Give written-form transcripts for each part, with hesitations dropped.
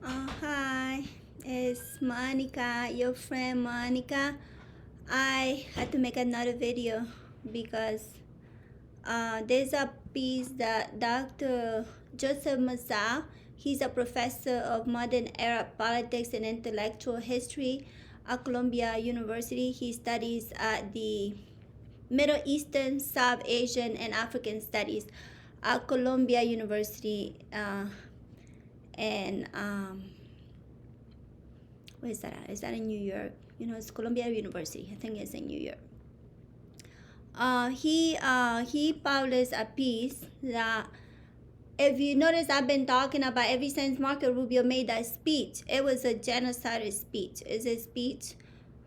Hi, it's Monica, your friend Monica. I had to make another video because there's a piece that Dr. Joseph Massad, he's a professor of modern Arab politics and intellectual history at Columbia University. He studies at the Middle Eastern, South Asian, and African Studies at Columbia University. And where is that at? Is that in New York? It's Columbia University. I think it's in New York. He published a piece that, if you notice, I've been talking about ever since Marco Rubio made that speech. It was a genocidal speech. It's a speech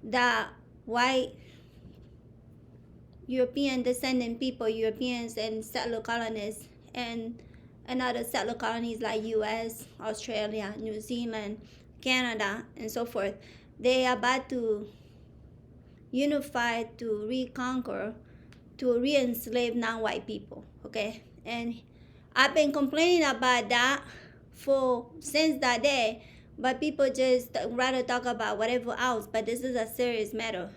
that white European descendant people, Europeans and settler colonists, and other settler colonies like U.S., Australia, New Zealand, Canada, and so forth, they are about to unify, to reconquer, to re-enslave non-white people. Okay, and I've been complaining about that since that day, but people just rather talk about whatever else. But this is a serious matter.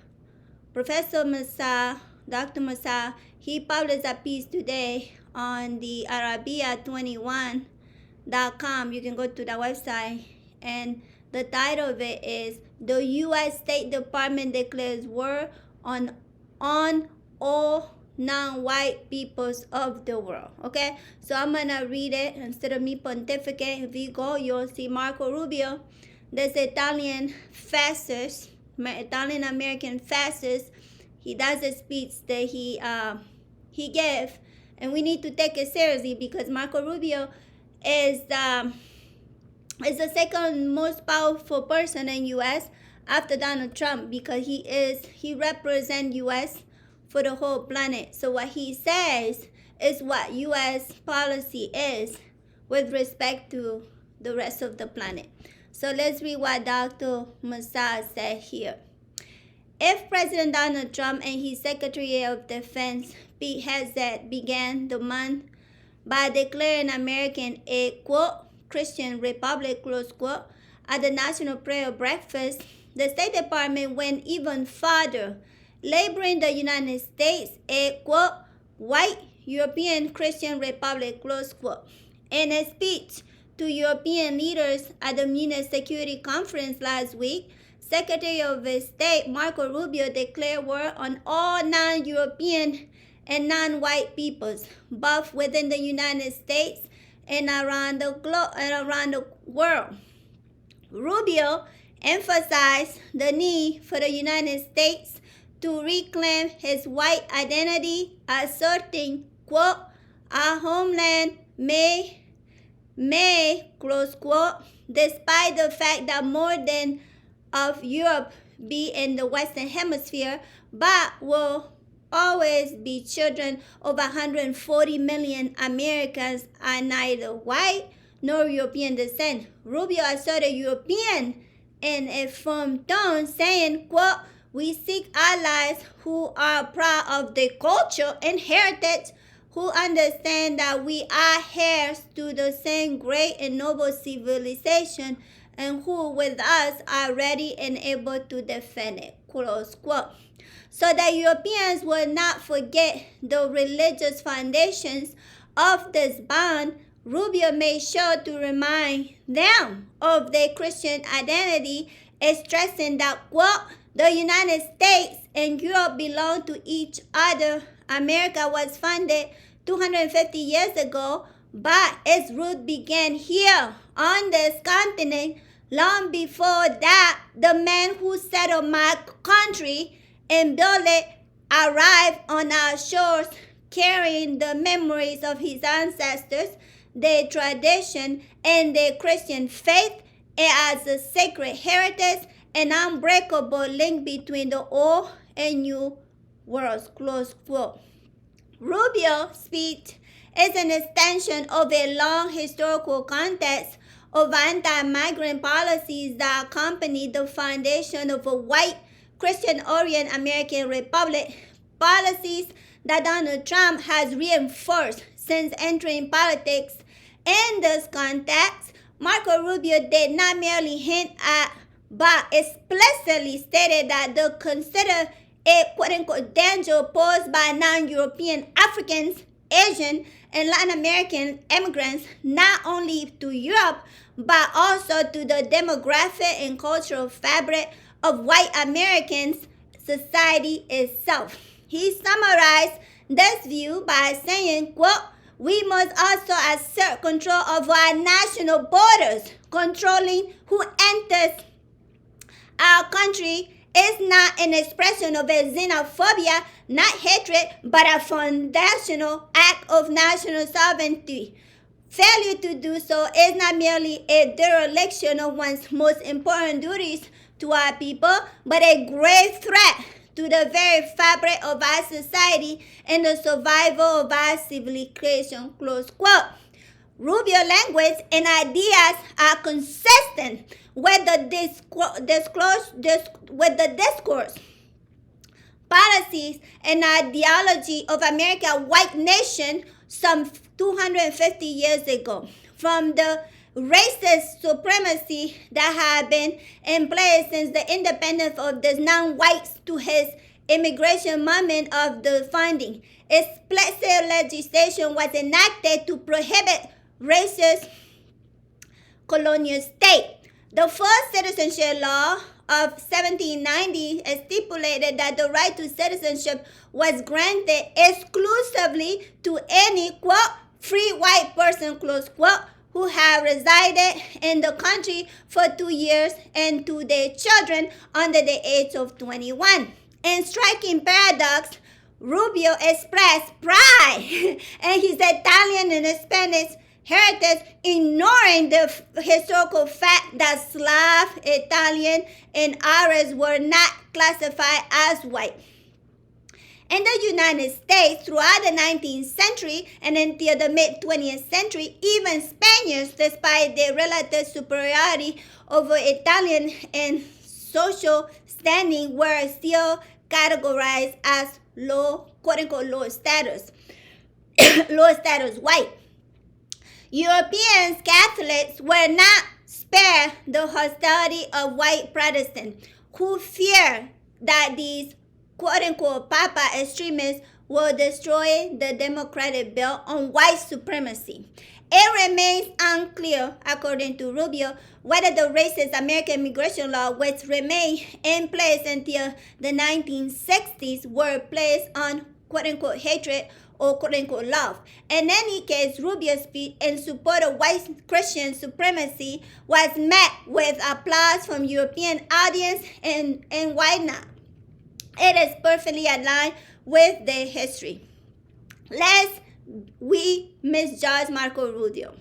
Professor Massad, Dr. Massad, he published a piece today on the Arabia21.com. You can go to the website, and the title of it is "The U.S. State Department Declares War on all non-white peoples of the world." Okay, so I'm gonna read it instead of me pontificate. If you go, you'll see Marco Rubio, this Italian fascist, Italian American fascist. He does a speech that he gave, and we need to take it seriously because Marco Rubio is the second most powerful person in U.S. after Donald Trump, because he represents U.S. for the whole planet. So what he says is what U.S. policy is with respect to the rest of the planet. So let's read what Dr. Massad said here. If President Donald Trump and his Secretary of Defense, Pete Hegseth, began the month by declaring American a, quote, Christian republic, close quote, at the National Prayer Breakfast, the State Department went even farther, labeling the United States a, quote, white European Christian republic, close quote. In a speech to European leaders at the Munich Security Conference last week, Secretary of State Marco Rubio declared war on all non-European and non-white peoples, both within the United States and around the world. Rubio emphasized the need for the United States to reclaim his white identity, asserting, quote, our homeland may, close quote, despite the fact that more than of Europe be in the Western Hemisphere, but will always be children of 140 million Americans are neither white nor European descent. Rubio asserted European in a firm tone, saying, quote, we seek allies who are proud of their culture and heritage, who understand that we are heirs to the same great and noble civilization, and who with us are ready and able to defend it, close quote. So that Europeans will not forget the religious foundations of this bond, Rubio made sure to remind them of their Christian identity, stressing that, quote, the United States and Europe belong to each other. America was founded 250 years ago, but its root began here on this continent. Long before that, the man who settled my country and built it arrived on our shores, carrying the memories of his ancestors, their tradition, and their Christian faith, and as a sacred heritage, an unbreakable link between the old and new worlds, close quote. Rubio's speech is an extension of a long historical context of anti-migrant policies that accompanied the foundation of a white Christian-oriented American republic, policies that Donald Trump has reinforced since entering politics. In this context, Marco Rubio did not merely hint at, but explicitly stated that they consider it quote-unquote danger posed by non-European Africans, Asian, and Latin American immigrants not only to Europe, but also to the demographic and cultural fabric of white Americans' society itself. He summarized this view by saying, quote, we must also assert control of our national borders. Controlling who enters our country is not an expression of a xenophobia, not hatred, but a foundational act of national sovereignty. Failure to do so is not merely a dereliction of one's most important duties to our people, but a grave threat to the very fabric of our society and the survival of our civilization, close quote. Rubio language and ideas are consistent with the discourse, policies, and ideology of America's white nation some 250 years ago. From the racist supremacy that had been in place since the independence of the non-whites to his immigration movement of the founding. Explicit legislation was enacted to prohibit racist colonial state. The first citizenship law of 1790 stipulated that the right to citizenship was granted exclusively to any, quote, free white person, close quote, who have resided in the country for 2 years and to their children under the age of 21. In striking paradox, Rubio expressed pride in his Italian and Spanish heritage, ignoring the historical fact that Slav, Italian, and Irish were not classified as white. In the United States, throughout the 19th century and until the mid-20th century, even Spaniards, despite their relative superiority over Italian in social standing, were still categorized as low, quote-unquote, low status white. European Catholics were not spared the hostility of white Protestants, who feared that these quote-unquote Papa extremists will destroy the democratic bill on white supremacy. It remains unclear, according to Rubio, whether the racist American immigration law, which remained in place until the 1960s, were placed on quote-unquote hatred or quote-unquote love. In any case, Rubio's speech in support of white Christian supremacy was met with applause from European audience and why not? It is perfectly aligned with their history. Lest we misjudge Marco Rubio,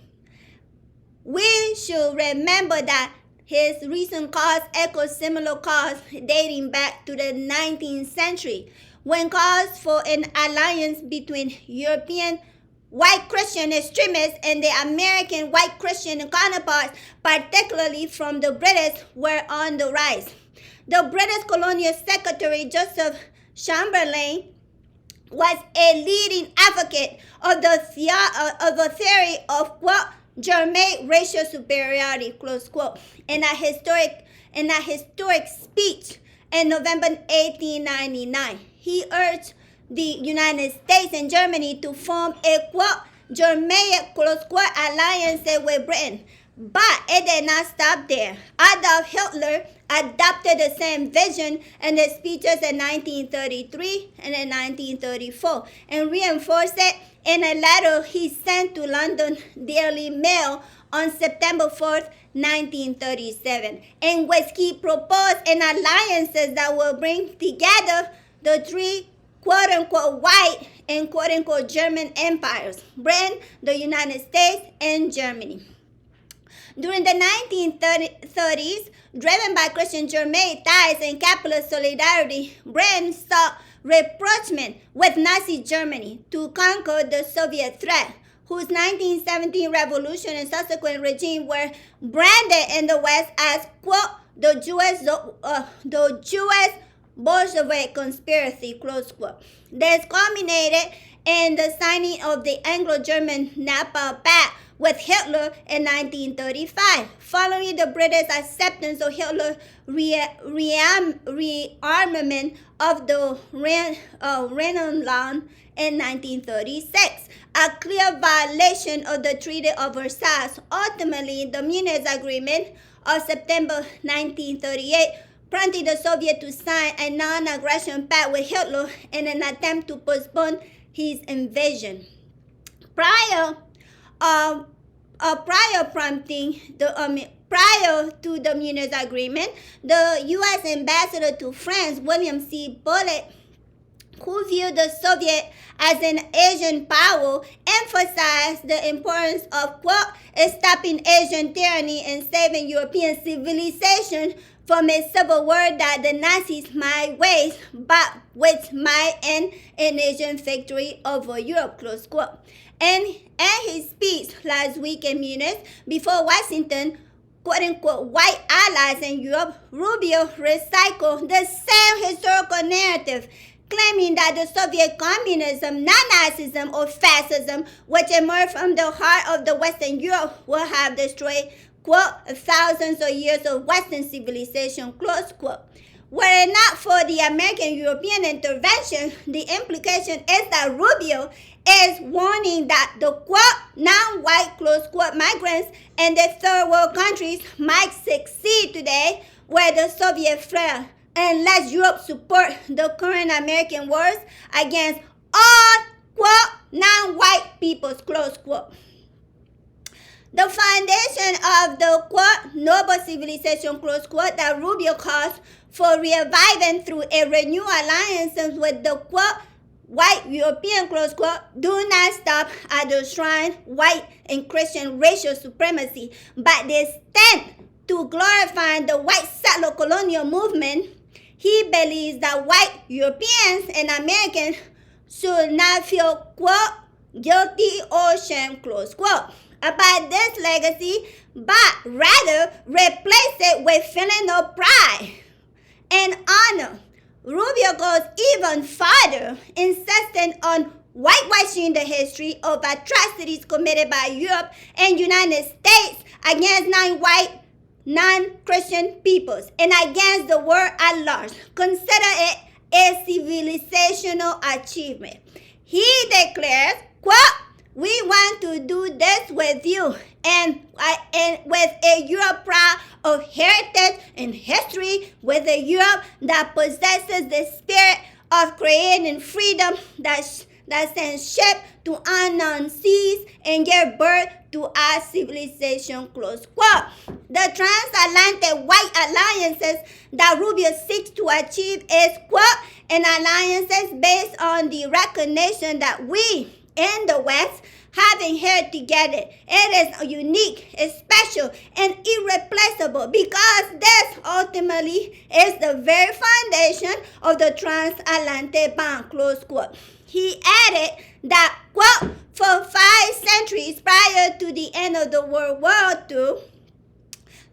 we should remember that his recent cause echoes similar cause dating back to the 19th century, when calls for an alliance between European white Christian extremists and the American white Christian counterparts, particularly from the British, were on the rise. The British Colonial Secretary Joseph Chamberlain was a leading advocate of the theory of what Germanic racial superiority, close quote, in a historic speech in November 1899. He urged the United States and Germany to form a quote Germanic, close quote, alliance with Britain. But it did not stop there. Adolf Hitler adopted the same vision in his speeches in 1933 and in 1934 and reinforced it in a letter he sent to London Daily Mail on September 4th, 1937, in which he proposed an alliance that will bring together the three quote-unquote white and quote-unquote German empires, Britain, the United States, and Germany. During the 1930s, driven by Christian Germanic ties and capitalist solidarity, Britain sought rapprochement with Nazi Germany to conquer the Soviet threat, whose 1917 revolution and subsequent regime were branded in the West as, quote, the Jewish Bolshevik conspiracy, close quote. This culminated in the signing of the Anglo-German Napa Pact, with Hitler in 1935. Following the British acceptance of Hitler's rearmament of the Rhineland in 1936, a clear violation of the Treaty of Versailles. Ultimately, the Munich Agreement of September 1938 prompted the Soviets to sign a non-aggression pact with Hitler in an attempt to postpone his invasion. Prior to the Munich Agreement, the U.S. ambassador to France, William C. Bullitt, who viewed the Soviet as an Asian power, emphasized the importance of, quote, stopping Asian tyranny and saving European civilization from a civil war that the Nazis might wage, but which might end in Asian victory over Europe, close quote. And in his speech last week in Munich before Washington, quote-unquote, white allies in Europe, Rubio recycled the same historical narrative, claiming that the Soviet communism, non-Nazism, or fascism, which emerged from the heart of the Western Europe, would have destroyed, quote, thousands of years of Western civilization, close quote. Were it not for the American-European intervention, the implication is that Rubio is warning that the, quote, non-white, close quote, migrants in the third world countries might succeed today where the Soviet fled, unless Europe support the current American wars against all, quote, non-white peoples, close quote. The foundation of the, quote, noble civilization, close quote, that Rubio calls for reviving through a renewed alliances with the, quote, white European, close quote, do not stop at the shrine white and Christian racial supremacy, but they stand to glorify the white settler colonial movement. He believes that white Europeans and Americans should not feel, quote, guilty or shame, close quote, about this legacy, but rather replace it with feeling of pride and honor. Rubio goes even farther, insisting on whitewashing the history of atrocities committed by Europe and United States against non-white, non-Christian peoples and against the world at large. Consider it a civilizational achievement. He declares, quote, we want to do this with you and with a Europe proud of heritage and history, with a Europe that possesses the spirit of creating freedom that sends ships to unknown seas and give birth to our civilization, close quote. The transatlantic white alliances that Rubio seeks to achieve is, quote, an alliances based on the recognition that we in the West have inherited together. It is unique, it's special, and irreplaceable because this ultimately is the very foundation of the transatlantic bond, close quote. He added that, quote, for 5 centuries prior to the end of the World War II,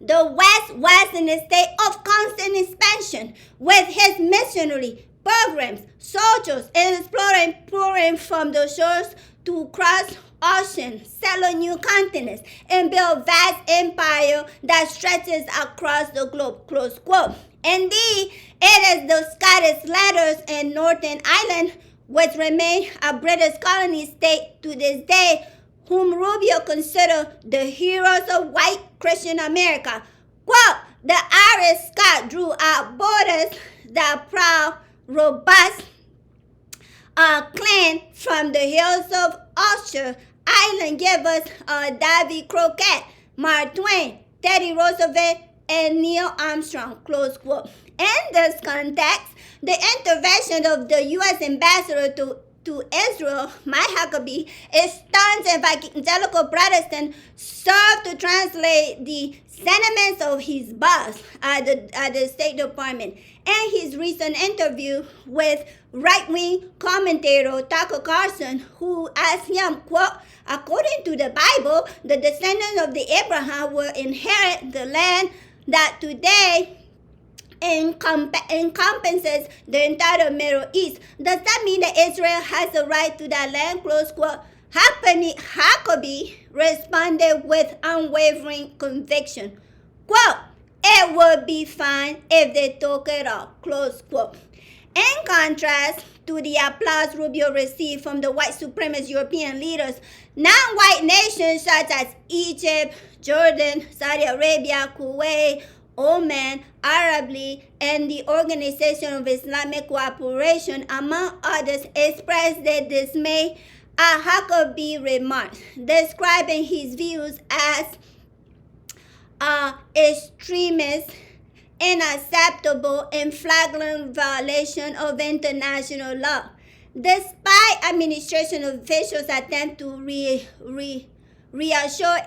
the West was in a state of constant expansion with his missionary programs, soldiers, and explorers pouring from the shores to cross oceans, settle new continents, and build vast empire that stretches across the globe, close quote. Indeed, it is the Scottish Letters and Northern Ireland, which remain a British colony state to this day, whom Rubio considered the heroes of white Christian America. Quote, the Irish Scot drew out borders, the proud, robust clan from the hills of Ulster Island gave us Davy Crockett, Mark Twain, Teddy Roosevelt, and Neil Armstrong, close quote. In this context, the intervention of the U.S. ambassador to Israel, Mike Huckabee, a staunch evangelical Protestant, served to translate the sentiments of his boss at the State Department. In his recent interview with right-wing commentator Tucker Carlson, who asked him, quote, according to the Bible, the descendants of the Abraham will inherit the land that today encompasses the entire Middle East. Does that mean that Israel has a right to that land? Close quote. Huckabee responded with unwavering conviction, quote, "It would be fine if they took it off," close quote. In contrast to the applause Rubio received from the white supremacist European leaders, non-white nations such as Egypt, Jordan, Saudi Arabia, Kuwait, Oman, Arab League, and the Organization of Islamic Cooperation, among others, expressed their dismay at Huckabee's remarks, describing his views as extremist, unacceptable, and flagrant violation of international law. Despite administration officials' attempt to reassure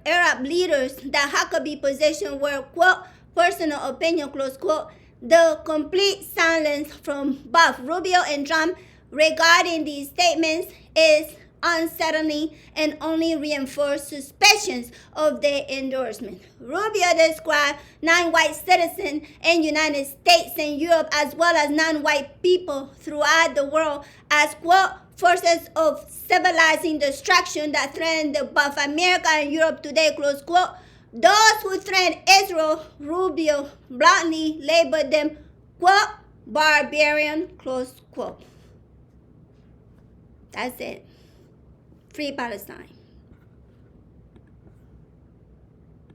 Arab leaders that Huckabee's positions were, quote, personal opinion, close quote, the complete silence from both Rubio and Trump regarding these statements is unsettling and only reinforced suspicions of their endorsement. Rubio described non-white citizens in the United States and Europe, as well as non-white people throughout the world, as, quote, forces of civilizing destruction that threaten both America and Europe today, close quote. Those who threaten Israel, Rubio bluntly labeled them, quote, barbarian, close quote. That's it. Free Palestine.